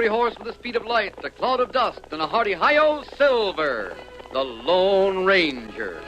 fiery horse with the speed of light, a cloud of dust, and a hearty hi-yo, Silver, the Lone Ranger.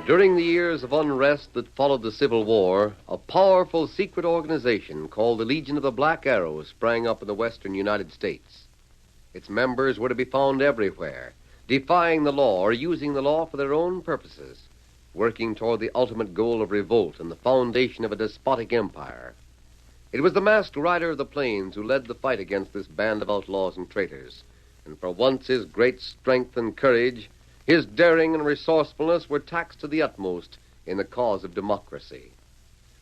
During the years of unrest that followed the Civil War, a powerful secret organization called the Legion of the Black Arrow sprang up in the western United States. Its members were to be found everywhere, defying the law or using the law for their own purposes, working toward the ultimate goal of revolt and the foundation of a despotic empire. It was the masked rider of the plains who led the fight against this band of outlaws and traitors, and for once his great strength and courage, his daring and resourcefulness were taxed to the utmost in the cause of democracy.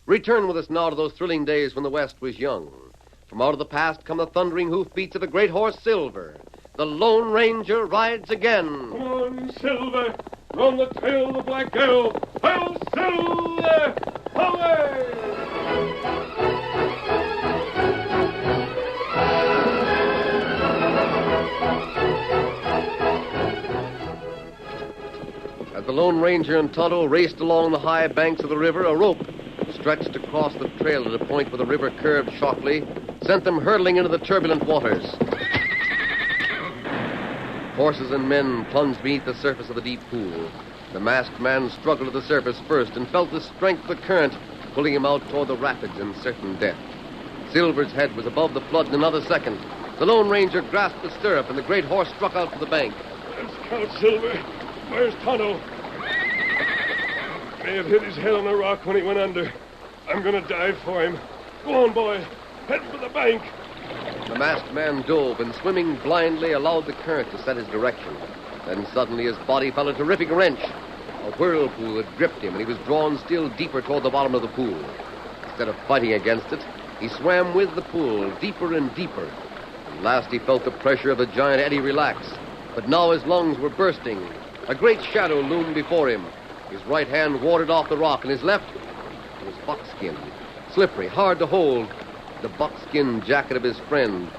Return with us now to those thrilling days when the West was young. From out of the past come the thundering hoofbeats of the great horse Silver. The Lone Ranger rides again. Come on, Silver. We're on the trail of the Black Arrow. Hail, Silver! Away! As the Lone Ranger and Tonto raced along the high banks of the river, a rope stretched across the trail at a point where the river curved sharply, sent them hurtling into the turbulent waters. Horses and men plunged beneath the surface of the deep pool. The masked man struggled to the surface first and felt the strength of the current pulling him out toward the rapids in certain death. Silver's head was above the flood in another second. The Lone Ranger grasped the stirrup, and the great horse struck out for the bank. Let's count, Silver. Where's Tonto? May have hit his head on a rock when he went under. I'm going to dive for him. Go on, boy. Head for the bank. The masked man dove and, swimming blindly, allowed the current to set his direction. Then suddenly his body felt a terrific wrench. A whirlpool had gripped him, and he was drawn still deeper toward the bottom of the pool. Instead of fighting against it, he swam with the pool, deeper and deeper. At last he felt the pressure of the giant eddy relax. But now his lungs were bursting. A great shadow loomed before him. His right hand warded off the rock, and his left was buckskin, slippery, hard to hold. The buckskin jacket of his friend.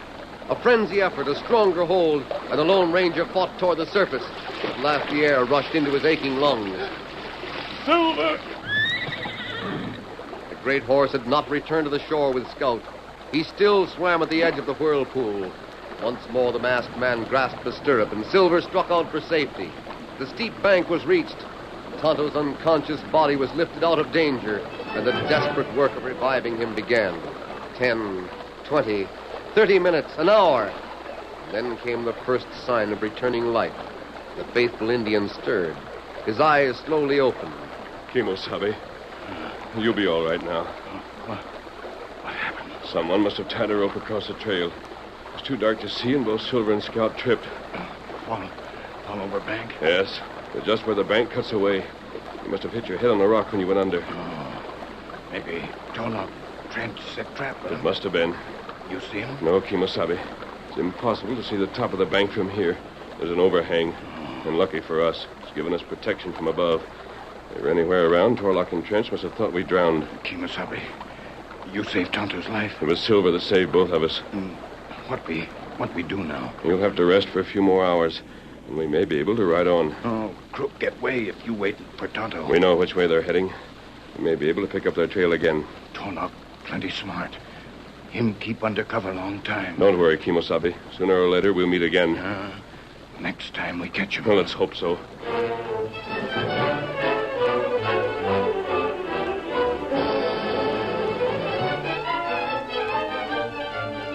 A frenzy effort, a stronger hold, and the Lone Ranger fought toward the surface. At last the air rushed into his aching lungs. Silver! The great horse had not returned to the shore with Scout. He still swam at the edge of the whirlpool. Once more the masked man grasped the stirrup, and Silver struck out for safety. The steep bank was reached. Tonto's unconscious body was lifted out of danger, and the desperate work of reviving him began. 10, 20, 30 minutes, an hour. Then came the first sign of returning life. The faithful Indian stirred. His eyes slowly opened. Kimosabe, you'll be all right now. What happened? Someone must have tied a rope across the trail. It was too dark to see, and both Silver and Scout tripped. Fall over bank? Yes, but just where the bank cuts away. You must have hit your head on the rock when you went under. Maybe Tono Trent set trap. It must have been. You see him? No, Kimosabe. It's impossible to see the top of the bank from here. There's an overhang. And lucky for us, it's given us protection from above. If they were anywhere around, Torlock and Trench must have thought we drowned. Kemosabe, you saved Tonto's life. It was Silver that saved both of us. What we do now? You'll have to rest for a few more hours, and we may be able to ride on. Oh, Crook, get way if you wait for Tonto. We know which way they're heading. We may be able to pick up their trail again. Torlock, plenty smart. Him keep undercover long time. Don't worry, Kemosabe. Sooner or later, we'll meet again. Next time we catch him. Well, let's hope so.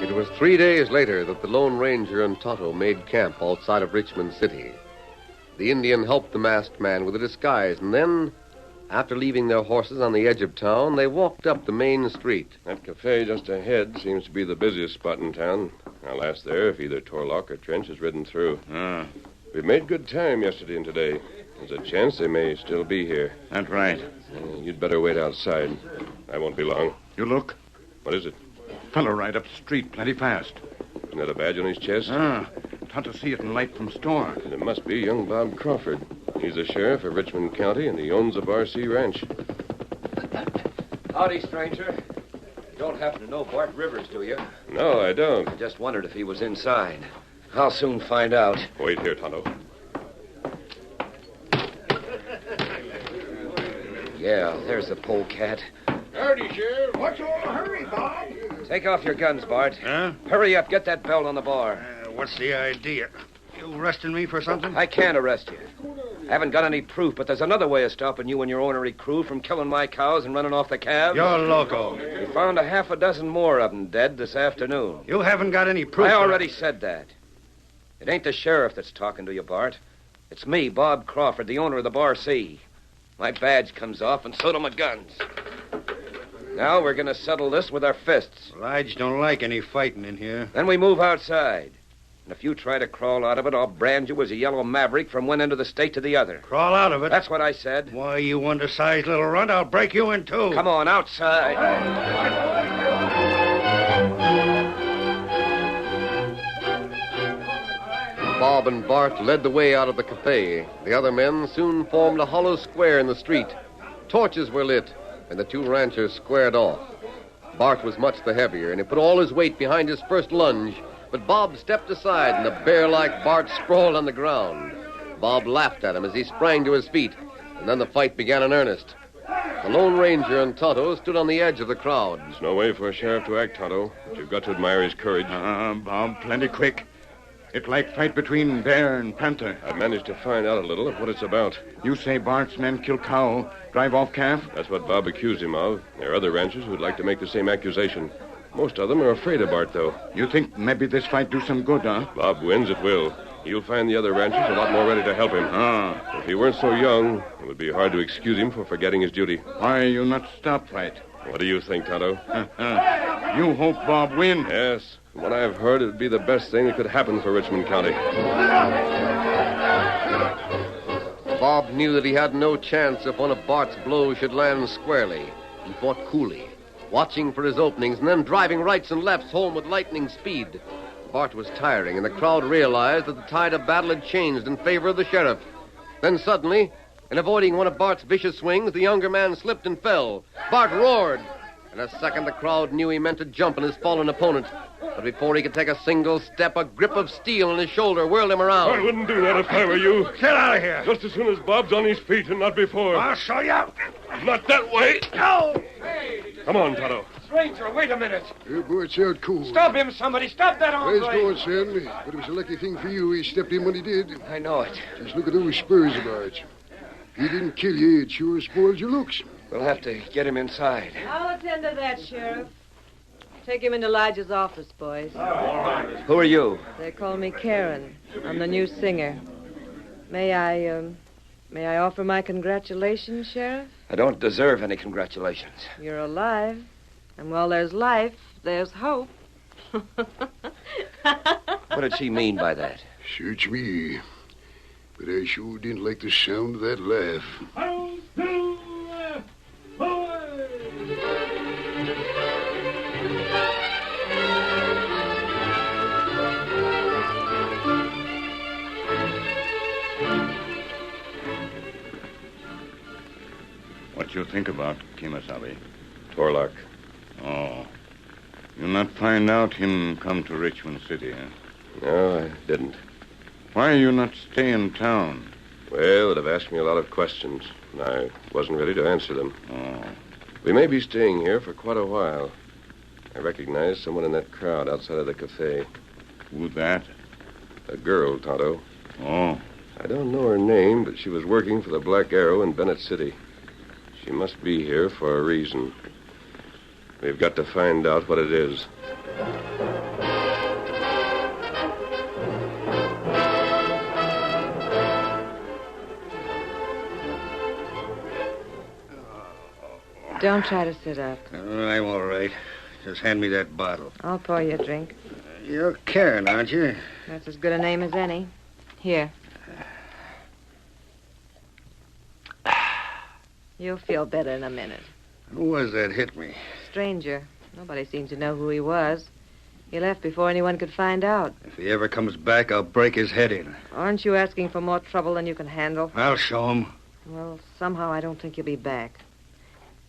It was 3 days later that the Lone Ranger and Tonto made camp outside of Richmond City. The Indian helped the masked man with a disguise, and then, after leaving their horses on the edge of town, they walked up the main street. That cafe just ahead seems to be the busiest spot in town. I'll ask there if either Torlock or Trench has ridden through. We made good time yesterday and today. There's a chance they may still be here. That's right. You'd better wait outside. I won't be long. You look. What is it? Fellow right up the street, plenty fast. Isn't that a badge on his chest? Tonto see it in light from store. And it must be young Bob Crawford. He's the sheriff of Richmond County, and he owns a Bar C ranch. Howdy, stranger. You don't happen to know Bart Rivers, do you? No, I don't. I just wondered if he was inside. I'll soon find out. Wait here, Tonto. Yeah, there's the polecat. Howdy, Sheriff. What's all the hurry, Bob? Take off your guns, Bart. Huh? Hurry up. Get that belt on the bar. What's the idea? You arresting me for something? I can't arrest you. I haven't got any proof, but there's another way of stopping you and your ornery crew from killing my cows and running off the calves. You're loco. We found a half a dozen more of them dead this afternoon. You haven't got any proof. I already said that. It ain't the sheriff that's talking to you, Bart. It's me, Bob Crawford, the owner of the Bar C. My badge comes off, and so do my guns. Now we're going to settle this with our fists. Lige don't like any fighting in here. Then we move outside. And if you try to crawl out of it, I'll brand you as a yellow maverick from one end of the state to the other. Crawl out of it? That's what I said. Why, you undersized little runt, I'll break you in two. Come on, outside. Bob and Bart led the way out of the cafe. The other men soon formed a hollow square in the street. Torches were lit, and the two ranchers squared off. Bart was much the heavier, and he put all his weight behind his first lunge, but Bob stepped aside, and the bear-like Bart sprawled on the ground. Bob laughed at him as he sprang to his feet, and then the fight began in earnest. The Lone Ranger and Tonto stood on the edge of the crowd. There's no way for a sheriff to act, Tonto, but you've got to admire his courage. Bob, plenty quick. It like fight between bear and panther. I've managed to find out a little of what it's about. You say Bart's men kill cow, drive off calf? That's what Bob accused him of. There are other ranchers who'd like to make the same accusation. Most of them are afraid of Bart, though. You think maybe this fight do some good, huh? Bob wins, it will. He'll find the other ranchers a lot more ready to help him. If he weren't so young, it would be hard to excuse him for forgetting his duty. Why you not stop fight? What do you think, Tonto? You hope Bob win? Yes. From what I've heard, it would be the best thing that could happen for Richmond County. Bob knew that he had no chance if one of Bart's blows should land squarely. He fought coolly, watching for his openings and then driving rights and lefts home with lightning speed. Bart was tiring, and the crowd realized that the tide of battle had changed in favor of the sheriff. Then suddenly, in avoiding one of Bart's vicious swings, the younger man slipped and fell. Bart roared. In a second, the crowd knew he meant to jump on his fallen opponent. But before he could take a single step, a grip of steel on his shoulder whirled him around. I wouldn't do that if I were you. Get out of here. Just as soon as Bob's on his feet and not before. I'll show you. Not that way. No. Come on, Tonto. Stranger, wait a minute. Hey, boy, it's out cool. Stop him, somebody. Stop that hombre. Nice going, son. But it was a lucky thing for you he stepped in when he did. I know it. Just look at those spurs of ours. He didn't kill you. It sure spoiled your looks. We'll have to get him inside. I'll attend to that, Sheriff. Take him into Elijah's office, boys. Who are you? They call me Karen. I'm the new singer. May I offer my congratulations, Sheriff? I don't deserve any congratulations. You're alive. And while there's life, there's hope. What did she mean by that? Search me. But I sure didn't like the sound of that laugh. What you think about Kimasabi? Torlock. Oh. You not find out him come to Richmond City, huh? No, I didn't. Why you not stay in town? Well, it'd have asked me a lot of questions, and I wasn't ready to answer them. Oh. We may be staying here for quite a while. I recognize someone in that crowd outside of the cafe. Who that? A girl, Tonto. Oh. I don't know her name, but she was working for the Black Arrow in Bennett City. She must be here for a reason. We've got to find out what it is. Don't try to sit up. I'm all right. Just hand me that bottle. I'll pour you a drink. You're Karen, aren't you? That's as good a name as any. Here. You'll feel better in a minute. Who was that hit me? Stranger. Nobody seems to know who he was. He left before anyone could find out. If he ever comes back, I'll break his head in. Aren't you asking for more trouble than you can handle? I'll show him. Well, somehow I don't think you'll be back.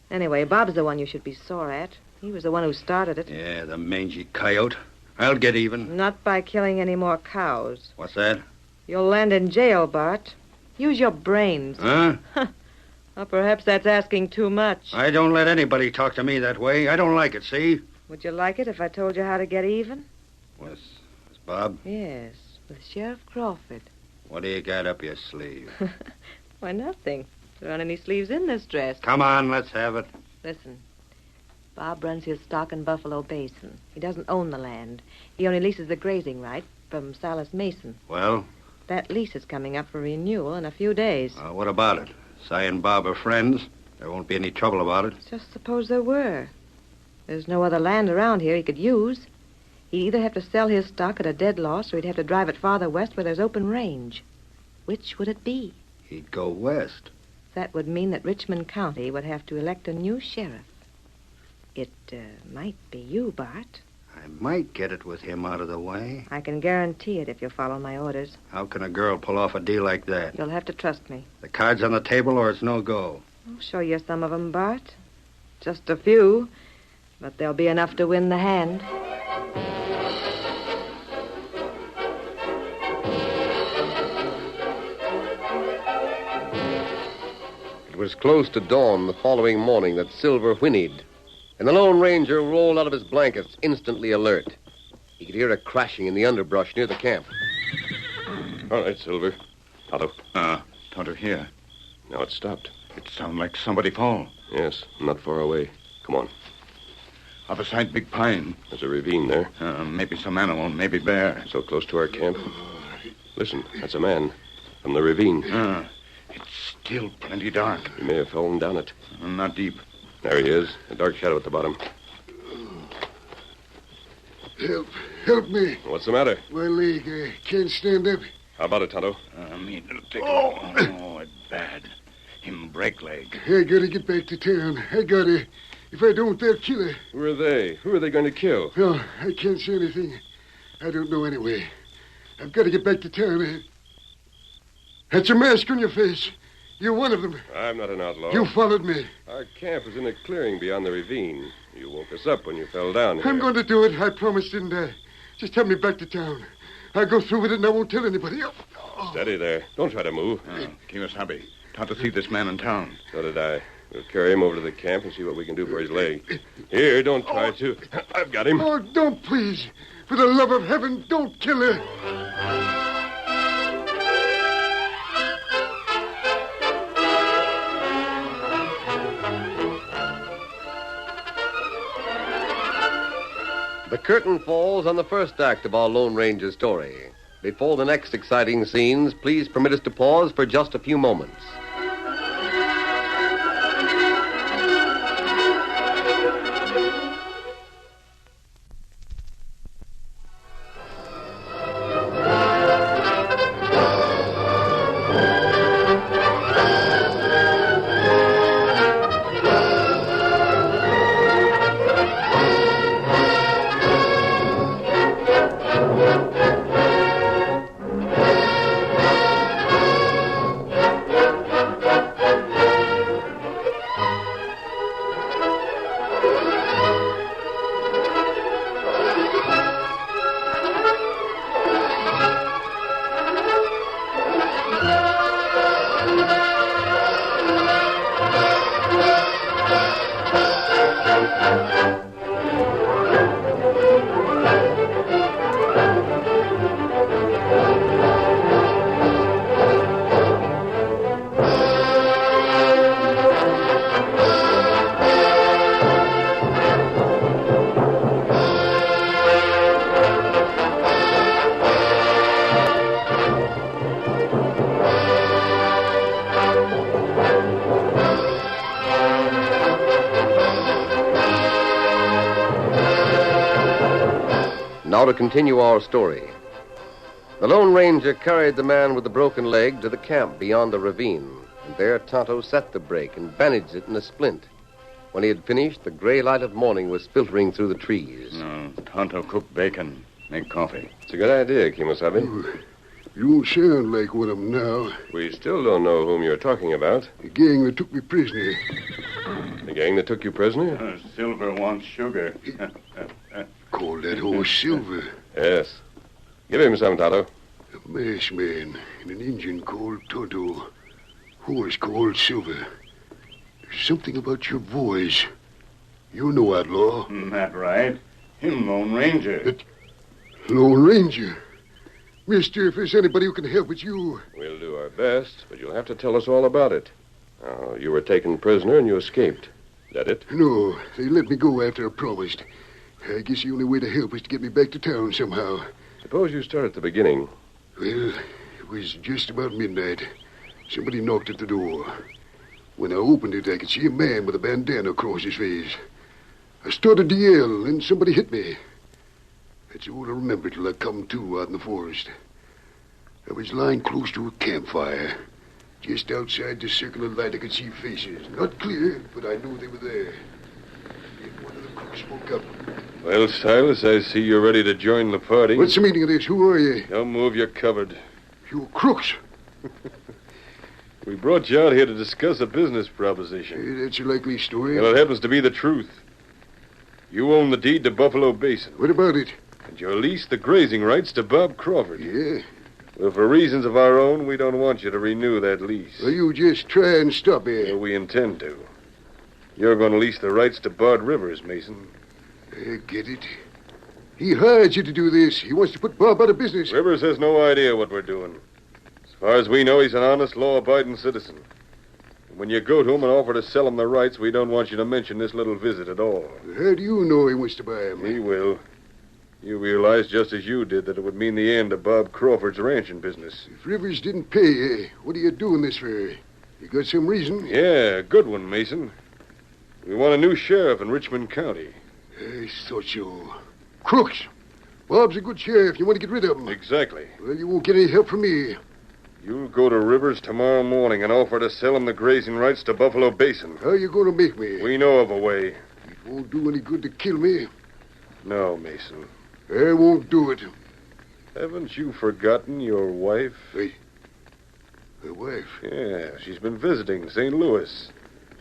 Anyway, Bob's the one you should be sore at. He was the one who started it. Yeah, the mangy coyote. I'll get even. Not by killing any more cows. What's that? You'll land in jail, Bart. Use your brains. Huh? Or perhaps that's asking too much. I don't let anybody talk to me that way. I don't like it, see? Would you like it if I told you how to get even? Was Bob? Yes, with Sheriff Crawford. What do you got up your sleeve? Why, nothing. There aren't any sleeves in this dress. Come on, let's have it. Listen, Bob runs his stock in Buffalo Basin. He doesn't own the land. He only leases the grazing right from Silas Mason. Well? That lease is coming up for renewal in a few days. What about it? Si and Bob are friends. There won't be any trouble about it. Just suppose there were. There's no other land around here he could use. He'd either have to sell his stock at a dead loss or he'd have to drive it farther west where there's open range. Which would it be? He'd go west. That would mean that Richmond County would have to elect a new sheriff. It might be you, Bart. I might get it with him out of the way. I can guarantee it if you'll follow my orders. How can a girl pull off a deal like that? You'll have to trust me. The cards on the table or it's no go. I'll show you some of 'em, Bart. Just a few, but there'll be enough to win the hand. It was close to dawn the following morning that Silver whinnied, and the Lone Ranger rolled out of his blankets, instantly alert. He could hear a crashing in the underbrush near the camp. All right, Silver. Tonto. Tonto here. Now it's stopped. It sound like somebody fall. Yes, not far away. Come on. Other side, big pine. There's a ravine there. Maybe some animal, maybe bear. So close to our camp. Listen, that's a man from the ravine. It's still plenty dark. He may have fallen down it. Not deep. There he is, a dark shadow at the bottom. Help me. What's the matter? My leg, I can't stand up. How about it, Tonto? Me little tickle. Oh, it's bad. Him break leg. I gotta get back to town. I gotta. If I don't, they'll kill her. Who are they? Who are they going to kill? No, I can't say anything. I don't know anyway. I've got to get back to town. That's a mask on your face. You're one of them. I'm not an outlaw. You followed me. Our camp is in a clearing beyond the ravine. You woke us up when you fell down here. I'm going to do it. I promised, didn't I? Just help me back to town. I'll go through with it and I won't tell anybody. Steady there. Don't try to move. Kimasabi. Tonto see this man in town. So did I. We'll carry him over to the camp and see what we can do for his leg. Here, don't try to. I've got him. Oh, don't, please. For the love of heaven, don't kill her. The curtain falls on the first act of our Lone Ranger story. Before the next exciting scenes, please permit us to pause for just a few moments. Now to continue our story. The Lone Ranger carried the man with the broken leg to the camp beyond the ravine, and there Tonto set the break and bandaged it in a splint. When he had finished, the gray light of morning was filtering through the trees. Tonto cook bacon, make coffee. It's a good idea, Kimosabe. You don't sound like one of them now. We still don't know whom you're talking about. The gang that took me prisoner. The gang that took you prisoner? Silver wants sugar. Call that horse Silver. Yes. Give him some, Tonto. A masked man and an Indian called Tonto. Horse called Silver. There's something about your voice. You know outlaw. That right. Him Lone Ranger. Lone Ranger. Mister, if there's anybody who can help, it's you. We'll do our best, but you'll have to tell us all about it. Now, you were taken prisoner and you escaped. Is that it? No, they let me go after I promised. I guess the only way to help is to get me back to town somehow. Suppose you start at the beginning. Well, it was just about midnight. Somebody knocked at the door. When I opened it, I could see a man with a bandana across his face. I started to yell, and somebody hit me. That's all I remember till I come to out in the forest. I was lying close to a campfire. Just outside the circle of light, I could see faces. Not clear, but I knew they were there. Then one of the crooks spoke up. Well, Silas, I see you're ready to join the party. What's the meaning of this? Who are you? Don't move, you're covered. You crooks. We brought you out here to discuss a business proposition. Hey, that's a likely story. Well, it happens to be the truth. You own the deed to Buffalo Basin. What about it? And you leased the grazing rights to Bob Crawford. Yeah? Well, for reasons of our own, we don't want you to renew that lease. Well, you just try and stop Well, it. we intend to. You're going to lease the rights to Bud Rivers, Mason. I get it. He hired you to do this. He wants to put Bob out of business. Rivers has no idea what we're doing. As far as we know, he's an honest, law-abiding citizen. And when you go to him and offer to sell him the rights, we don't want you to mention this little visit at all. How do you know he wants to buy him? He will. You realize, just as you did, that it would mean the end of Bob Crawford's ranching business. If Rivers didn't pay, what are you doing this for? You got some reason? Yeah, a good one, Mason. We want a new sheriff in Richmond County. I thought so. Crooks. Bob's a good sheriff. You want to get rid of him. Exactly. Well, you won't get any help from me. You'll go to Rivers tomorrow morning and offer to sell him the grazing rights to Buffalo Basin. How you going to make me? We know of a way. It won't do any good to kill me. No, Mason. I won't do it. Haven't you forgotten your wife? Wait. My wife? Yeah, she's been visiting St. Louis.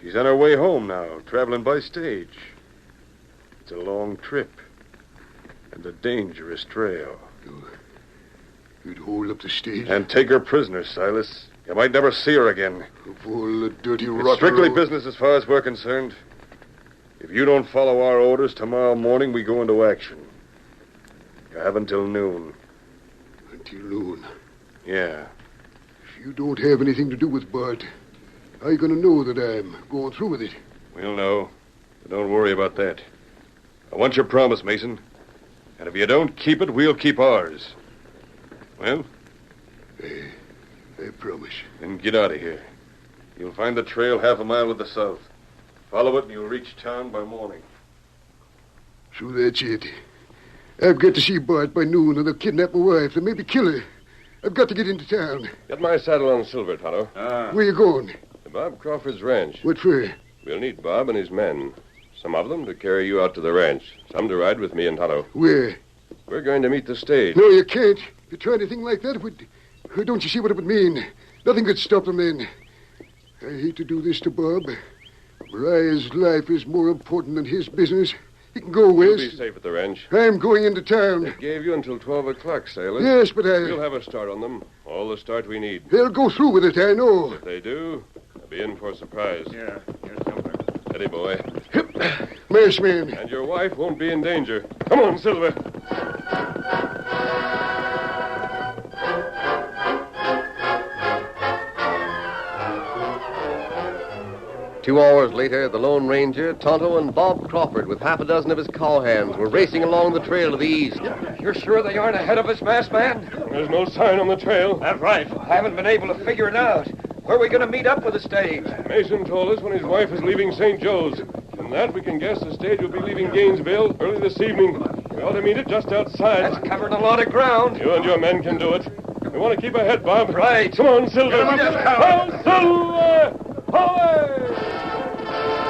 She's on her way home now, traveling by stage. It's a long trip and a dangerous trail. You'd hold up the stage? And take her prisoner, Silas. You might never see her again. Of all the dirty It's rotten... strictly business as far as we're concerned. If you don't follow our orders, tomorrow morning we go into action. You have until noon. Until noon. Yeah. If you don't have anything to do with Bart, how are you going to know that I'm going through with it? We'll know. But don't worry about that. I want your promise, Mason. And if you don't keep it, we'll keep ours. Well? I promise. Then get out of here. You'll find the trail half a mile to the south. Follow it and you'll reach town by morning. So that's it. I've got to see Bart by noon, or they'll kidnap my wife and maybe kill her. I've got to get into town. Get my saddle on Silver, Tonto. Where you going? To Bob Crawford's ranch. What for? We'll need Bob and his men. Some of them to carry you out to the ranch. Some to ride with me and Tonto. Where? We're going to meet the stage. No, you can't. If you try anything like that, it would... Don't you see what it would mean? Nothing could stop them then. I hate to do this to Bob. Mariah's life is more important than his business. He can go You'll west. be safe at the ranch. I'm going into town. They gave you until 12 o'clock, Sailor. Yes, but We'll have a start on them. All the start we need. They'll go through with it, I know. If they do, they'll be in for a surprise. Yeah, here's Silver. Steady, boy. Masked man. And your wife won't be in danger. Come on, Silver. 2 hours later, the Lone Ranger, Tonto, and Bob Crawford, with half a dozen of his cowhands, were racing along the trail to the east. You're sure they aren't ahead of us, masked man? There's no sign on the trail. That's right. I haven't been able to figure it out. Where are we going to meet up with the stage? Mason told us when his wife is leaving St. Joe's. From that, we can guess the stage will be leaving Gainesville early this evening. We ought to meet it just outside. That's covering a lot of ground. You and your men can do it. We want to keep ahead, Bob. Right. Come on, Silver. Get him up this Oh, Silver! Away!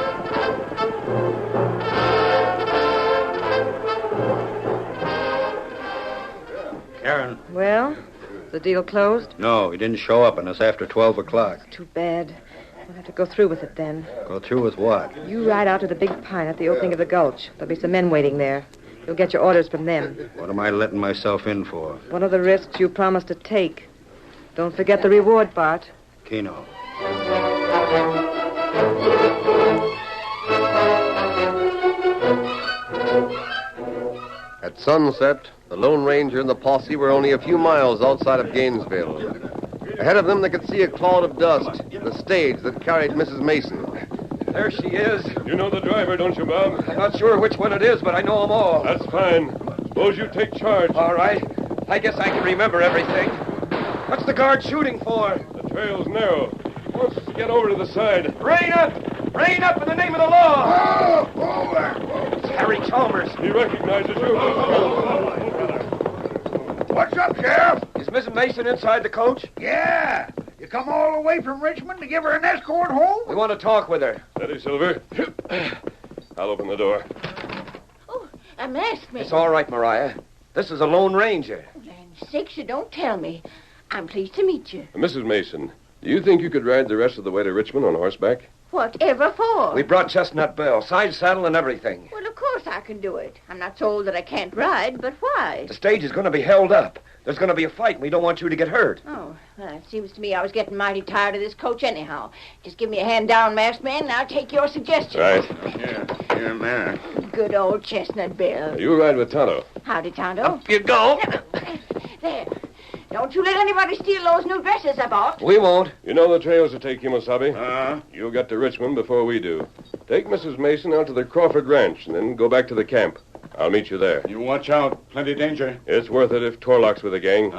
Karen. Well, the deal closed? No, he didn't show up, and it's after 12 o'clock. Too bad. We'll have to go through with it then. Go through with what? You ride out to the big pine at the opening of the gulch. There'll be some men waiting there. You'll get your orders from them. What am I letting myself in for? One of the risks you promised to take. Don't forget the reward, Bart. Keno. At sunset, the Lone Ranger and the posse were only a few miles outside of Gainesville. Ahead of them, they could see a cloud of dust, the stage that carried Mrs. Mason. There she is. You know the driver, don't you, Bob? I'm not sure which one it is, but I know them all. That's fine. Suppose you take charge. All right. I guess I can remember everything. What's the guard shooting for? The trail's narrow. He wants us to get over to the side. Rein up! Rein up in the name of the law! Oh, over. It's Harry Chalmers. He recognizes you. What's up, Sheriff? Is Mrs. Mason inside the coach? Yeah. You come all the way from Richmond to give her an escort home? We want to talk with her. Steady, Silver. I'll open the door. Oh, a masked man. It's all right, Mariah. This is a Lone Ranger. Land sakes, you don't tell me. I'm pleased to meet you. Mrs. Mason, do you think you could ride the rest of the way to Richmond on horseback? Whatever for? We brought Chestnut Bell, side saddle and everything. Well, of course I can do it. I'm not told that I can't ride, but why? The stage is going to be held up. There's going to be a fight, and we don't want you to get hurt. Oh, well, it seems to me I was getting mighty tired of this coach anyhow. Just give me a hand down, masked man, and I'll take your suggestion. Right. Here, man. Good old Chestnut Bell. You ride with Tonto. Howdy, Tonto. Up you go. There. Don't you let anybody steal those new dresses I bought. We won't. You know the trails to take, Kimosabe. You'll get to Richmond before we do. Take Mrs. Mason out to the Crawford Ranch and then go back to the camp. I'll meet you there. You watch out. Plenty danger. It's worth it if Torlock's with the gang.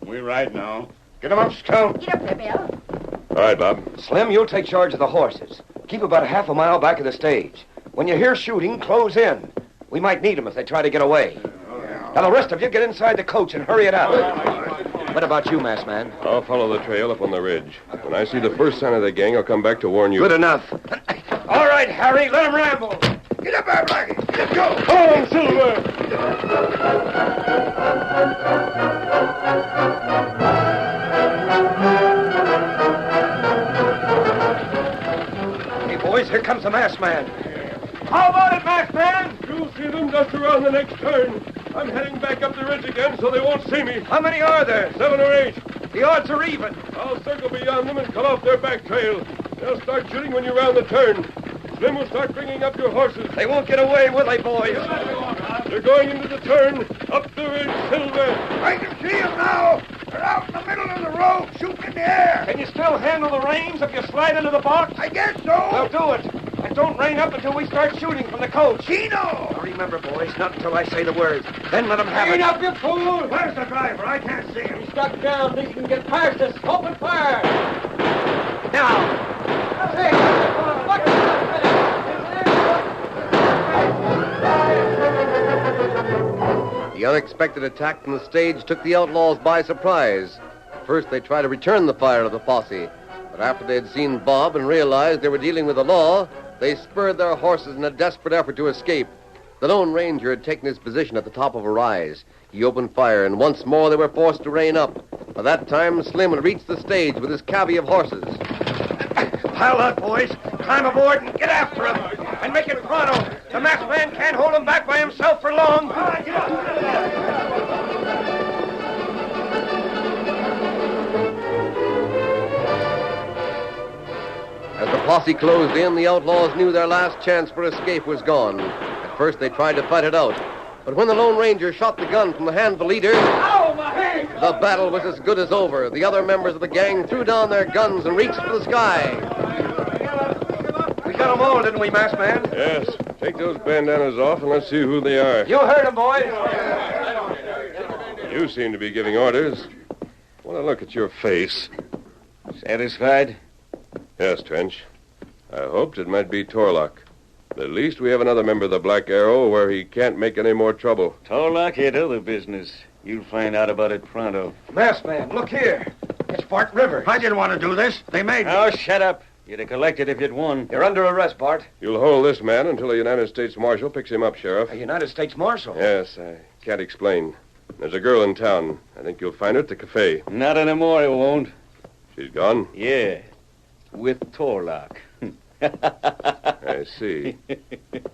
We ride now. Get him up, Scout. Get up there, Bell. All right, Bob. Slim, you'll take charge of the horses. Keep about a half a mile back of the stage. When you hear shooting, close in. We might need them if they try to get away. Now, the rest of you get inside the coach and hurry it out. What about you, masked man? I'll follow the trail up on the ridge. When I see the first sign of the gang, I'll come back to warn you. Good enough. All right, Harry, let him ramble. Get up there, Blackie. Let's go. On, Silver! Hey, boys, here comes the masked man. How about it, masked man? You'll see them just around the next turn. I'm heading back up the ridge again so they won't see me. How many are there? 7 or 8. The odds are even. I'll circle beyond them and cut off their back trail. They'll start shooting when you round the turn. Slim will start bringing up your horses. They won't get away, will they, boys? They're going into the turn. Up the ridge, Silver. I can see them now. They're out in the middle of the road, shooting in the air. Can you still handle the reins if you slide into the box? I guess Well, so. do it. And don't rein up until we start shooting from the coach. Keno! Now, remember, boys, not until I say the words. Then let them have it. up, you fool! Where's the driver? I can't see him. Stuck down. Think you can get past us. Open fire. Now. The unexpected attack from the stage took the outlaws by surprise. At first, they tried to return the fire of the posse, but after they had seen Bob and realized they were dealing with the law, they spurred their horses in a desperate effort to escape. The Lone Ranger had taken his position at the top of a rise. He opened fire, and once more they were forced to rein up. By that time, Slim had reached the stage with his cavy of horses. Pile out, boys. Climb aboard and get after him. And make it pronto. The masked man can't hold him back by himself for long. As the posse closed in, the outlaws knew their last chance for escape was gone. At first, they tried to fight it out. But when the Lone Ranger shot the gun from the hand of the leader, the battle was as good as over. The other members of the gang threw down their guns and reached for the sky. We got them all, didn't we, masked man? Yes. Take those bandanas off and let's see who they are. You heard him, boys. You seem to be giving orders. I want to look at your face. Satisfied? Yes, Trench. I hoped it might be Torlock. At least we have another member of the Black Arrow where he can't make any more trouble. Torlock had other business. You'll find out about it pronto. Masked man, look here. It's Bart Rivers. I didn't want to do this. They made me. Oh, shut up. You'd have collected if you'd won. You're under arrest, Bart. You'll hold this man until a United States Marshal picks him up, Sheriff. A United States Marshal? Yes, I can't explain. There's a girl in town. I think you'll find her at the cafe. Not anymore, it won't. She's gone? Yeah, with Torlock. I see.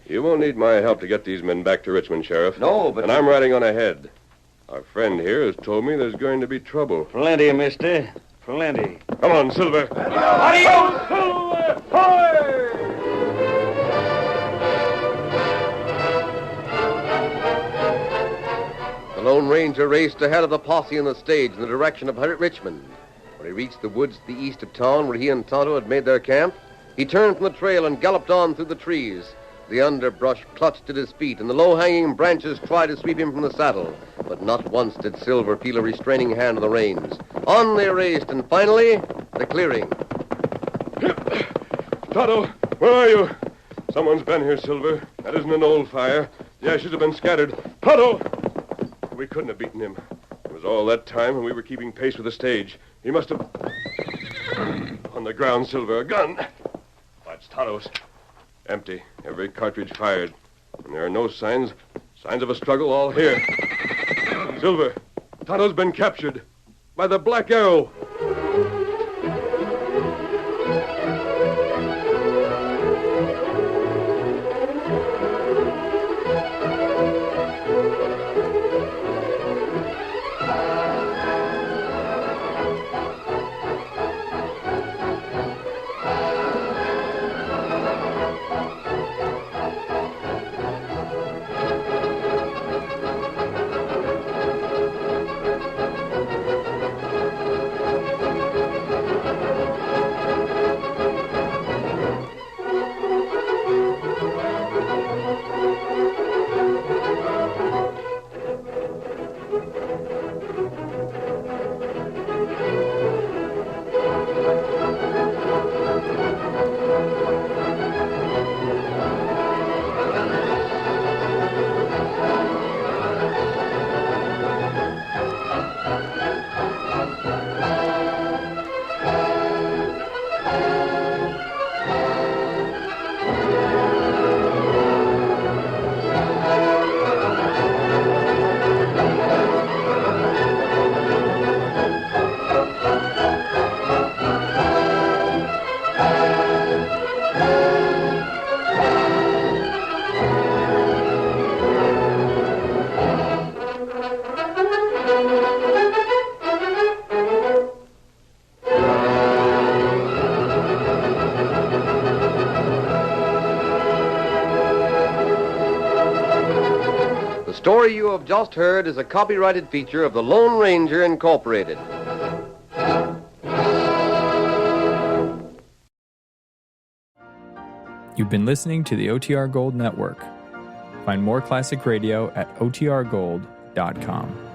You won't need my help to get these men back to Richmond, Sheriff. No, but... And I'm riding on ahead. Our friend here has told me there's going to be trouble. Plenty, mister. Plenty. Come on, Silver. Adios, Silver! Hoy! The Lone Ranger raced ahead of the posse on the stage in the direction of Richmond. When he reached the woods to the east of town where he and Tonto had made their camp, he turned from the trail and galloped on through the trees. The underbrush clutched at his feet, and the low-hanging branches tried to sweep him from the saddle. But not once did Silver feel a restraining hand on the reins. On they raced, and finally, the clearing. Tonto, where are you? Someone's been here, Silver. That isn't an old fire. The ashes have been scattered. Tonto! We couldn't have beaten him. It was all that time when we were keeping pace with the stage. He must have... On the ground, Silver, a gun. That's Tonto's. Empty. Every cartridge fired. And there are no signs of a struggle all here. Silver, Tonto's been captured by the Black Arrow. The story you have just heard is a copyrighted feature of the Lone Ranger Incorporated. You've been listening to the OTR Gold Network. Find more classic radio at otrgold.com.